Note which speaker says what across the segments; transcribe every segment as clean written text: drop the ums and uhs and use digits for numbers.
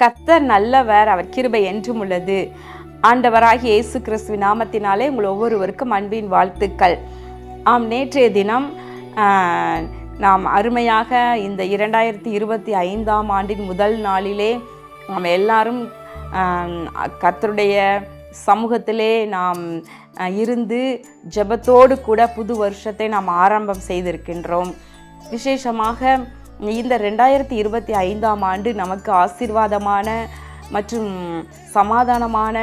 Speaker 1: கர்த்தர் நல்லவர், அவர் கிருபை என்றும் உள்ளது. ஆண்டவராகிய இயேசு கிறிஸ்துவின் நாமத்தினாலே உங்கள் ஒவ்வொருவருக்கும் அன்பின் வாழ்த்துக்கள். நேற்றைய தினம் நாம் அருமையாக இந்த 2025ஆம் ஆண்டின் முதல் நாளிலே நாம் எல்லாரும் கர்த்தருடைய சமூகத்திலே நாம் இருந்து ஜெபத்தோடு கூட புது வருஷத்தை நாம் ஆரம்பம் செய்திருக்கின்றோம். விசேஷமாக இந்த 2025ஆம் ஆண்டு நமக்கு ஆசீர்வாதமான மற்றும் சமாதானமான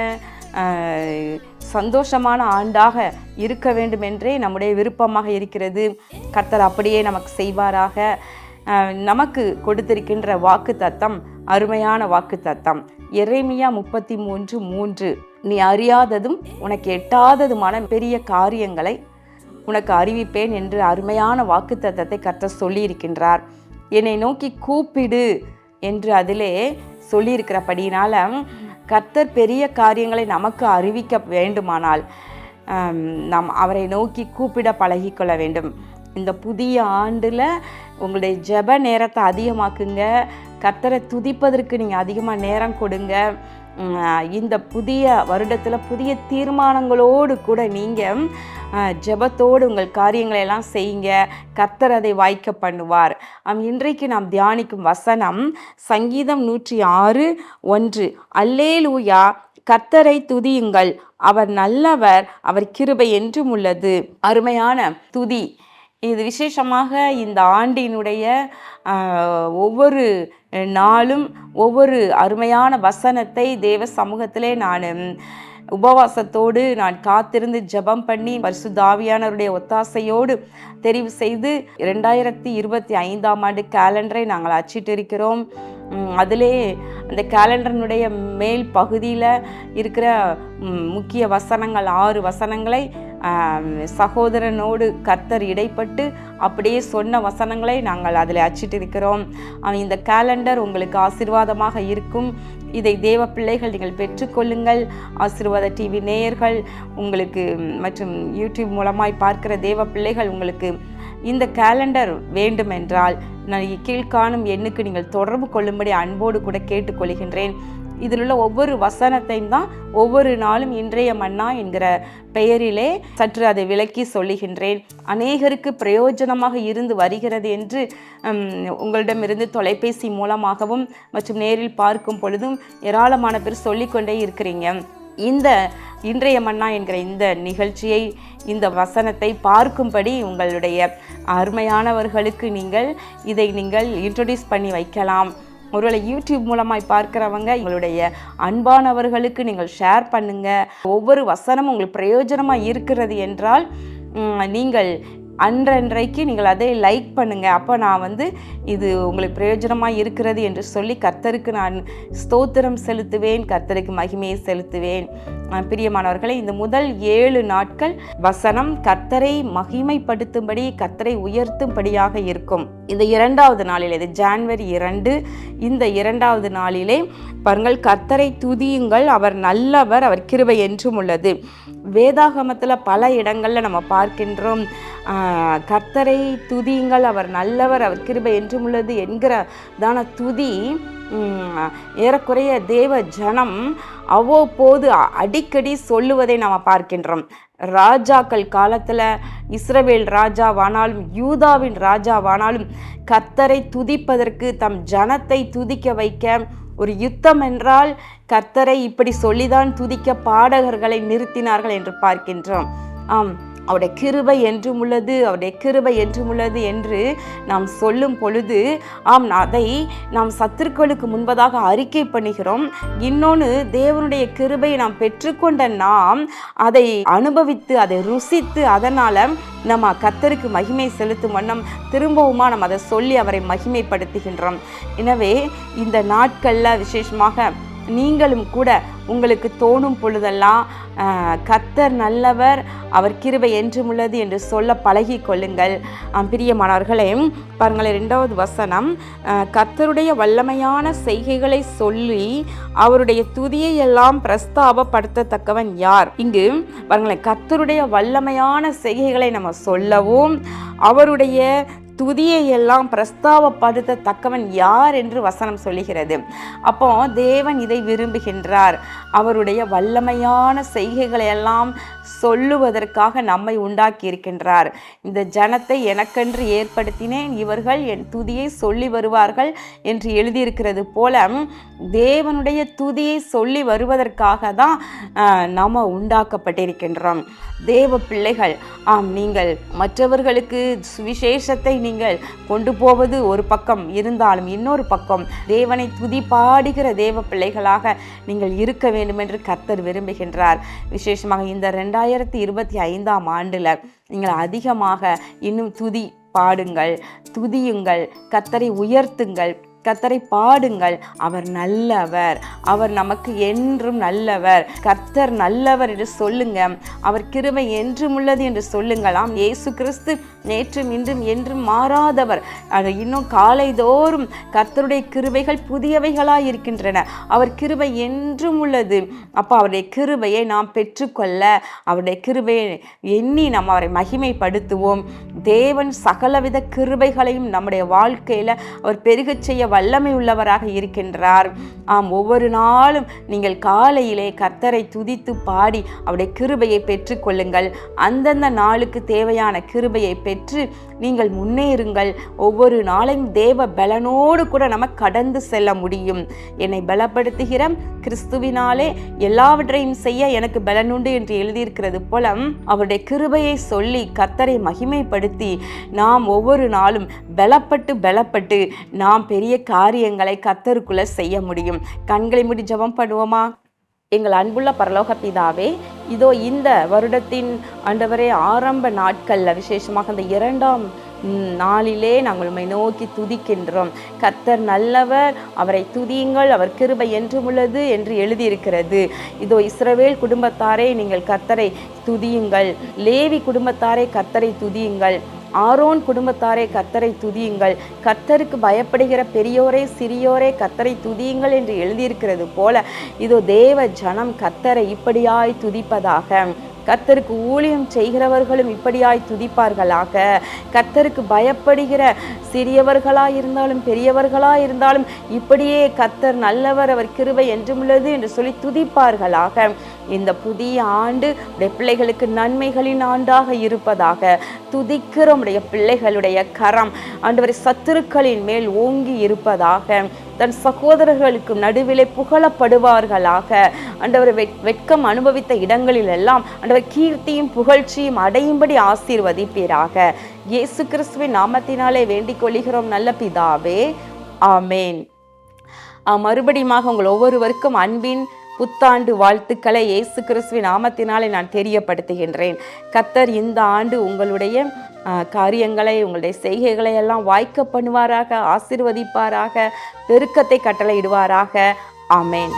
Speaker 1: சந்தோஷமான ஆண்டாக இருக்க வேண்டும் என்றே நம்முடைய விருப்பமாக இருக்கிறது. கர்த்தர் அப்படியே நமக்கு செய்வாராக. நமக்கு கொடுத்திருக்கின்ற வாக்கு தத்தம் அருமையான வாக்கு தத்தம். எரேமியா 33:3, நீ அறியாததும் உனக்கு எட்டாததுமான பெரிய காரியங்களை உனக்கு அறிவிப்பேன் என்று அருமையான வாக்கு தத்தத்தை கர்த்தர் சொல்லியிருக்கின்றார். என்னை நோக்கி கூப்பிடு என்று அதிலே சொல்லியிருக்கிறபடினால கர்த்தர் பெரிய காரியங்களை நமக்கு அறிவிக்க வேண்டுமானால் நாம் அவரை நோக்கி கூப்பிட பழகிக்கொள்ள வேண்டும். இந்த புதிய ஆண்டில் உங்களுடைய ஜெப நேரத்தை அதிகமாக்குங்க. கர்த்தரை துதிப்பதற்கு நீங்கள் அதிகமாக நேரம் கொடுங்க. இந்த புதிய வருடத்தில் புதிய தீர்மானங்களோடு கூட நீங்கள் ஜெபத்தோடு உங்கள் காரியங்களை எல்லாம் செய்யுங்க. கர்த்தர் அதை வாய்க்க பண்ணுவார். இன்றைக்கு நாம் தியானிக்கும் வசனம் சங்கீதம் 106:1, அல்லேலூயா, கர்த்தரை துதியுங்கள், அவர் நல்லவர், அவர் கிருபை என்றும் உள்ளது. அருமையான துதி. இது விசேஷமாக இந்த ஆண்டினுடைய ஒவ்வொரு நாளும் ஒவ்வொரு அருமையான வசனத்தை தேவ சமூகத்திலே நான் உபவாசத்தோடு நான் காத்திருந்து ஜெபம் பண்ணி பரிசுத்த ஆவியானவருடைய ஒத்தாசையோடு தெரிவு செய்து 2025ஆம் ஆண்டு கேலண்டரை நாங்கள் அச்சிட்டிருக்கிறோம். அதிலே அந்த கேலண்டரினுடைய மேல் பகுதியில் இருக்கிற முக்கிய வசனங்கள் 6 வசனங்களை சகோதரனோடு கர்த்தர் இடைப்பட்டு அப்படியே சொன்ன வசனங்களை நாங்கள் அதில் அச்சிட்டிருக்கிறோம். இந்த கேலண்டர் உங்களுக்கு ஆசீர்வாதமாக இருக்கும். இதை தேவ பிள்ளைகள் நீங்கள் பெற்றுக்கொள்ளுங்கள். ஆசீர்வாத டிவி நேயர்கள் உங்களுக்கு மற்றும் யூடியூப் மூலமாய் பார்க்கிற தேவ பிள்ளைகள் உங்களுக்கு இந்த கேலண்டர் வேண்டுமென்றால் நான் கீழ்காணும் எண்ணுக்கு நீங்கள் தொடர்பு கொள்ளும்படி அன்போடு கூட கேட்டுக்கொள்கின்றேன். இதில் உள்ள ஒவ்வொரு வசனத்தையும் தான் ஒவ்வொரு நாளும் இன்றைய மன்னா என்கிற பெயரிலே சற்று அதை விளக்கி சொல்லுகின்றேன். அநேகருக்கு பிரயோஜனமாக இருந்து வருகிறது என்று உங்களிடமிருந்து தொலைபேசி மூலமாகவும் மற்றும் நேரில் பார்க்கும் பொழுதும் ஏராளமான பேர் சொல்லிக்கொண்டே இருக்கிறீங்க. இந்த இன்றைய மன்னா என்கிற இந்த நிகழ்ச்சியை, இந்த வசனத்தை பார்க்கும்படி உங்களுடைய அருமையானவர்களுக்கு இதை நீங்கள் இன்ட்ரோடியூஸ் பண்ணி வைக்கலாம். ஒருவேளை யூடியூப் மூலமாய் பார்க்கிறவங்க எங்களுடைய அன்பானவர்களுக்கு நீங்கள் ஷேர் பண்ணுங்கள். ஒவ்வொரு வசனமும் உங்களுக்கு பிரயோஜனமாக இருக்கிறது என்றால் நீங்கள் அன்றன்றைக்கு நீங்கள் அதை லைக் பண்ணுங்கள். அப்போ நான் இது உங்களுக்கு பிரயோஜனமாக இருக்கிறது என்று சொல்லி கர்த்தருக்கு நான் ஸ்தோத்திரம் செலுத்துவேன், கர்த்தருக்கு மகிமையை செலுத்துவேன். பிரியமானவர்களே, இந்த முதல் 7 நாட்கள் வசனம் கர்த்தரை மகிமைப்படுத்தும்படி, கர்த்தரை உயர்த்தும்படியாக இருக்கும். இந்த 2வது நாளில், இது ஜனவரி 2, இந்த 2வது நாளிலே பாருங்கள், கர்த்தரை துதியுங்கள், அவர் நல்லவர், அவர் கிருபை என்றும் உள்ளது. வேதாகமத்தில் பல இடங்களில் நம்ம பார்க்கின்றோம், கர்த்தரை துதியுங்கள், அவர் நல்லவர், அவர் கிருபை என்றும் உள்ளது என்கிறதான துதி ஏறக்குறைய தேவ ஜனம் அவ்வப்போது அடிக்கடி சொல்லுவதை நாம் பார்க்கின்றோம். ராஜாக்கள் காலத்தில் இஸ்ரவேல் ராஜாவானாலும் யூதாவின் ராஜாவானாலும் கர்த்தரை துதிப்பதற்கு, தம் ஜனத்தை துதிக்க வைக்க, ஒரு யுத்தம் என்றால் கர்த்தரை இப்படி சொல்லிதான் துதிக்க பாடகர்களை நிறுத்தினார்கள் என்று பார்க்கின்றோம். அவருடைய கிருபை என்றும் உள்ளது, அவருடைய கிருபை என்றும் உள்ளது என்று நாம் சொல்லும் பொழுது அதை நாம் சத்துருக்களுக்கு முன்பதாக அறிக்கை பண்ணுகிறோம். இன்னொன்று, தேவனுடைய கிருபையை நாம் பெற்றுக்கொண்ட நாம் அதை அனுபவித்து, அதை ருசித்து, அதனால் நம்ம கர்த்தருக்கு மகிமை செலுத்தும் வண்ணம் திரும்பவுமா நம்ம அதை சொல்லி அவரை மகிமைப்படுத்துகின்றோம். எனவே இந்த நாட்களில் விசேஷமாக நீங்களும் கூட உங்களுக்கு தோணும் பொழுதெல்லாம் கர்த்தர் நல்லவர், அவர் கிருபை என்றும் உள்ளது என்று சொல்ல பழகி கொள்ளுங்கள். பிரியமானவர்களே, பாருங்கள் 2வது வசனம், கர்த்தருடைய வல்லமையான செய்கைகளை சொல்லி அவருடைய துதியை எல்லாம் பிரஸ்தாபப்படுத்தத்தக்கவன் யார்? இங்கு பாருங்களேன், கர்த்தருடைய வல்லமையான செய்கைகளை நம்ம சொல்லவும், அவருடைய துதியை எல்லாம் பிரஸ்தாவப்படுத்தத்தக்கவன் யார் என்று வசனம் சொல்லுகிறது. அப்போ தேவன் இதை விரும்புகின்றார். அவருடைய வல்லமையான செய்கைகளை எல்லாம் சொல்லுவதற்காக நம்மை உண்டாக்கி இருக்கின்றார். இந்த ஜனத்தை எனக்கென்று ஏற்படுத்தினேன், இவர்கள் என் துதியை சொல்லி வருவார்கள் என்று எழுதியிருக்கிறது போல தேவனுடைய துதியை சொல்லி வருவதற்காக தான் நம்ம உண்டாக்கப்பட்டிருக்கின்றோம். தேவ பிள்ளைகள், ஆம், நீங்கள் மற்றவர்களுக்கு சுவிசேஷத்தை நீங்கள் கொண்டு போவது ஒரு பக்கம் இருந்தாலும் இன்னொரு பக்கம் தேவனை துதி பாடுகிற தேவ பிள்ளைகளாக நீங்கள் இருக்க வேண்டும் என்று கர்த்தர் விரும்புகின்றார். விசேஷமாக இந்த 2025ஆம் ஆண்டில் நீங்கள் அதிகமாக இன்னும் துதி பாடுங்கள், துதியுங்கள், கர்த்தரை உயர்த்துங்கள், கர்த்தரை பாடுங்கள். அவர் நல்லவர், அவர் நமக்கு என்றும் நல்லவர். கர்த்தர் நல்லவர் என்று சொல்லுங்க. அவர் கிருபை என்றும் உள்ளது என்று சொல்லுங்களாம். இயேசு கிறிஸ்து நேற்றும் இன்றும் என்றும் மாறாதவர். இன்னும் காலைதோறும் கர்த்தருடைய கிருபைகள் புதியவைகளாய் இருக்கின்றன. அவர் கிருபை என்றும் உள்ளது. அப்போ அவருடைய கிருபையை நாம் பெற்றுக்கொள்ள, அவருடைய கிருபையை எண்ணி நாம் அவரை மகிமைப்படுத்துவோம். தேவன் சகலவித கிருபைகளையும் நம்முடைய வாழ்க்கையில் அவர் பெருகச் செய்ய வல்லமை உள்ளவராக இருக்கின்றார். ஆம், ஒவ்வொரு நாளும் நீங்கள் காலையிலே கர்த்தரை துதித்து பாடி அவருடைய கிருபையை பெற்றுக்கொள்ளுங்கள். அந்தந்த நாளுக்கு தேவையான கிருபையை பெற்று நீங்கள் முன்னேறுங்கள். ஒவ்வொரு நாளையும் தேவ பலனோடு கூட நம்ம கடந்து செல்ல முடியும். என்னை பலப்படுத்துகிற கிறிஸ்துவினாலே எல்லாவற்றையும் செய்ய எனக்கு பலனுண்டு என்று எழுதியிருக்கிறது போல அவருடைய கிருபையை சொல்லி கர்த்தரை மகிமைப்படுத்தி நாம் ஒவ்வொரு நாளும் பலப்பட்டு நாம் பெரிய காரியங்களை கர்த்தருக்குள்ள செய்ய முடியும். கண்களை மூடி ஜெபம் பண்ணுவோமா? எங்கள் அன்புள்ள பரலோக பிதாவே, இதோ இந்த வருடத்தின் ஆண்டவரே ஆரம்ப நாட்களில் விசேஷமாக அந்த 2ஆம் நாளிலே நாங்கள் உம்மை நோக்கி துதிக்கின்றோம். கர்த்தர் நல்லவர், அவரை துதியுங்கள், அவர் கிருபை என்றும் உள்ளது என்று எழுதியிருக்கிறது. இதோ இஸ்ரவேல் குடும்பத்தாரே நீங்கள் கர்த்தரை துதியுங்கள், லேவி குடும்பத்தாரே கர்த்தரை துதியுங்கள், ஆரோன் குடும்பத்தாரே கர்த்தரை துதியுங்கள், கர்த்தருக்கு பயப்படுகிற பெரியோரே சிறியோரே கர்த்தரை துதியுங்கள் என்று எழுதியிருக்கிறது போல இதோ தேவ ஜனம் கர்த்தரை இப்படியாய் துதிப்பதாக, கர்த்தருக்கு ஊழியம் செய்கிறவர்களும் இப்படியாய் துதிப்பார்களாக. கர்த்தருக்கு பயப்படுகிற சிறியவர்களாயிருந்தாலும் பெரியவர்களாயிருந்தாலும் இப்படியே கர்த்தர் நல்லவர், அவர் கிருபை என்றுமுள்ளது என்று சொல்லி துதிப்பார்களாக. இந்த புதிய ஆண்டு உடைய பிள்ளைகளுக்கு நன்மைகளின் ஆண்டாக இருப்பதாக. துதிக்கிற உடைய பிள்ளைகளுடைய கரம் ஆண்டவரை சத்துருக்களின் மேல் ஓங்கி இருப்பதாக. தன் சகோதரர்களுக்கு நடுவிலே புகழப்படுவார்களாக. ஆண்டவர் வெட்கம் அனுபவித்த இடங்களில் எல்லாம் ஆண்டவர் கீர்த்தியும் புகழ்ச்சியும் அடையும்படி ஆசீர்வதிப்பீராக. இயேசு கிறிஸ்துவின் நாமத்தினாலே வேண்டிக் கொள்கிறோம் நல்ல பிதாவே, ஆமேன். மறுபடியுமாக உங்கள் ஒவ்வொருவருக்கும் அன்பின் புத்தாண்டு வாழ்த்துக்களை இயேசு கிறிஸ்துவின் நாமத்தினாலே நான் தெரியப்படுத்துகின்றேன். கர்த்தர் இந்த ஆண்டு உங்களுடைய காரியங்களை, உங்களுடைய செய்கைகளை எல்லாம் வாய்க்க பண்ணுவாராக, ஆசீர்வதிப்பாராக, பெருக்கத்தை கட்டளையிடுவாராக. ஆமேன்.